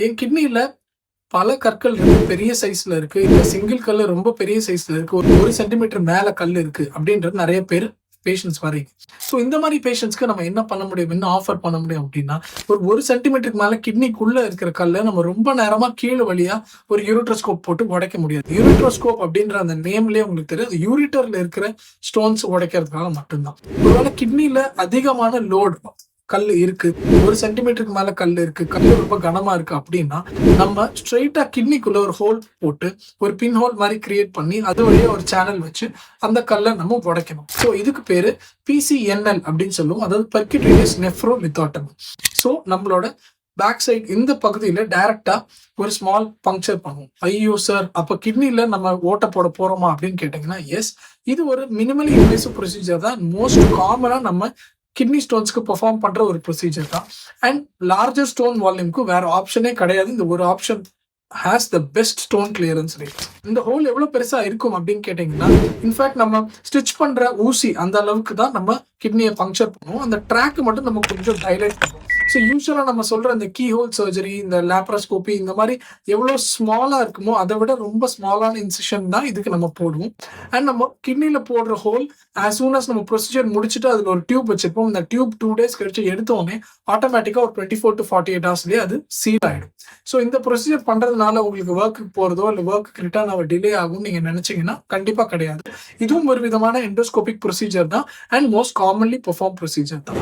என் கிட்னில பல கற்கள் இருக்கு. பெரிய சைஸ்ல இருக்கு. இல்ல சிங்கிள் கல்லு ரொம்ப பெரிய சைஸ்ல இருக்கு. ஒரு 1 சென்டிமீட்டர் மேல கல் இருக்கு. அப்படின்றது நெறைய பேர் பேஷண்ட்ஸ் வரீங்க. ஸோ இந்த மாரி பேஷண்ட்ஸ்க்கு நம்ம என்ன பண்ண முடியும்? என்ன ஆஃபர் பண்ண முடியும் அப்டின்னா, ஒரு 1 சென்டிமீட்டருக்கு மேல கிட்னிக்குள்ள இருக்கிற கல்ல நம்ம ரொம்ப நேரமா கீழ வழியா ஒரு யூரெட்ரோஸ்கோப் போட்டு உடைக்க முடியாது. யூரெட்ரோஸ்கோப் அப்டின்ற அந்த நேம்லயே உங்களுக்கு தெரியும். அது யூரிட்டர்ல இருக்கிற ஸ்டோன்ஸ் உடைக்கிறதுக்காக மட்டும் தான். ஒருவேள கிட்னில அதிகமான லோட் கல்லு இருக்கு. 1 சென்டிமீட்டருக்கு மேல கல்லு இருக்கு. கல்லு ரொம்ப கனமா இருக்கு அப்டின்னா, நம்ம ஸ்ட்ரெய்ட்டா கிட்னிக்குள்ள ஒரு ஹோல் போட்டு, ஒரு பின் ஹோல் மாரி கிரியேட் பண்ணி, அது வழியா ஒரு சேனல் வச்சு, அந்த கல்ல நம்ம உடைக்கணும். ஸோ இதுக்கு பேரு பிசிஎன்எல் அப்டின்னு சொல்லுவோம். அதாவது பெர்க்யூட்டேனியஸ் நெஃப்ரோலித்தோட்டமி. ஸோ நம்மளோட பேக் சைட் இந்த பகுதியில டைரக்ட்டா ஒரு ஸ்மால் பங்க்சர் பண்ணுவோம். ஐயோ! சார் அப்ப கிட்னில நம்ம ஓட்ட போட போறோமா? அப்டின்னு கேட்டீங்கன்னா, எஸ். இது ஒரு மினிமலி இன்வேசிவ் ப்ரொசீஜர் தான். மோஸ்ட் காமனா நம்ம கிட்னி ஸ்டோன்ஸ்க்கு பெர்ஃபார்ம் பண்ற ஒரு ப்ரொசீஜர் தான். அண்ட் லார்ஜர் ஸ்டோன் வால்யூம்க்கு வேற ஆப்ஷனே கிடையாது. இந்த ஒரு option has the best stone clearance rate. இந்த ஹோல் எவ்வளவு பெருசா இருக்கும் அப்படின்னு கேட்டீங்கன்னா, இன்ஃபேக்ட் நம்ம ஸ்டிச் பண்ற ஊசி அந்த அளவுக்கு தான் நம்ம கிட்னியை பங்க்சர் பண்ணுவோம். அந்த ட்ராக் மட்டும் நம்ம கொஞ்சம் டைலேட் பண்ணுவோம். ஸோ யூஸ்வலா நம்ம சொல்ற இந்த கீ ஹோல் சர்ஜரி, இந்த லேப்ரோஸ்கோபி இந்த மாதிரி எவ்வளோ ஸ்மாலா இருக்குமோ அதை விட ரொம்ப ஸ்மாலான இன்சிஷன் தான் இதுக்கு நம்ம போடுவோம். அண்ட் நம்ம கிட்னில போடுற ஹோல் ஆஸ் சூன் அஸ் நம்ம ப்ரொசீஜர் முடிச்சுட்டு அதுல ஒரு டியூப் வச்சிருப்போம். இந்த டியூப் 2 டேஸ் கழிச்சு எடுத்தோடனே ஆட்டோமேட்டிக்கா ஒரு 24 to 48 ஹவர்ஸ்லயே அது சீல் ஆயிடும். ஸோ இந்த ப்ரொசீஜர் பண்றதுனால உங்களுக்கு ஒர்க்குக்கு போறதோ இல்ல ஒர்க்குக்கு ரிட்டர்ன் ஆக டிலே ஆகும்னு நீங்க நினைச்சீங்கன்னா கண்டிப்பா கிடையாது. இதுவும் ஒரு விதமான எண்டோஸ்கோபிக் ப்ரொசீஜர் தான் and most commonly perform procedure தான்.